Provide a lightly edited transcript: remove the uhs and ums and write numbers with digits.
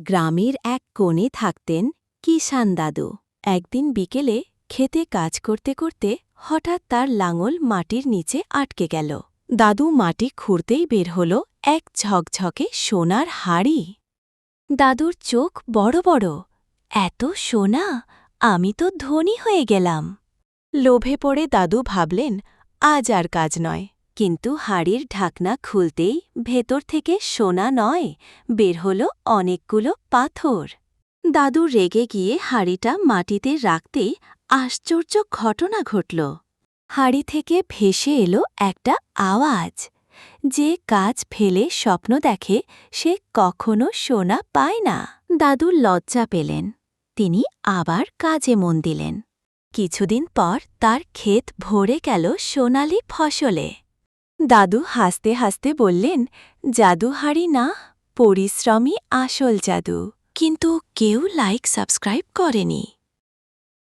গ্রামের এক কোণে থাকতেন কিষান দাদু। একদিন বিকেলে ক্ষেতে কাজ করতে করতে হঠাৎ তার লাঙল মাটির নিচে আটকে গেল। দাদু মাটি খুঁড়তেই বের হল এক ঝকঝকে সোনার হাড়ি। দাদুর চোখ বড় বড়। এত সোনা, আমি তো ধনী হয়ে গেলাম। লোভে পড়ে দাদু ভাবলেন, আজ আর কাজ নয়। কিন্তু হাড়ির ঢাকনা খুলতেই ভেতর থেকে সোনা নয়, বের হল অনেকগুলো পাথর। দাদু রেগে গিয়ে হাড়িটা মাটিতে রাখতেই আশ্চর্য ঘটনা ঘটল। হাড়ি থেকে ভেসে এলো একটা আওয়াজ, যে কাজ ফেলে স্বপ্ন দেখে সে কখনো সোনা পায় না। দাদু লজ্জা পেলেন। তিনি আবার কাজে মন দিলেন। কিছুদিন পর তার ক্ষেত ভরে গেল সোনালি ফসলে। দাদু হাসতে হাসতে বললেন, জাদু হাড়ি না, পরিশ্রমই আসল জাদু। কিন্তু কেউ লাইক সাবস্ক্রাইব করেনি।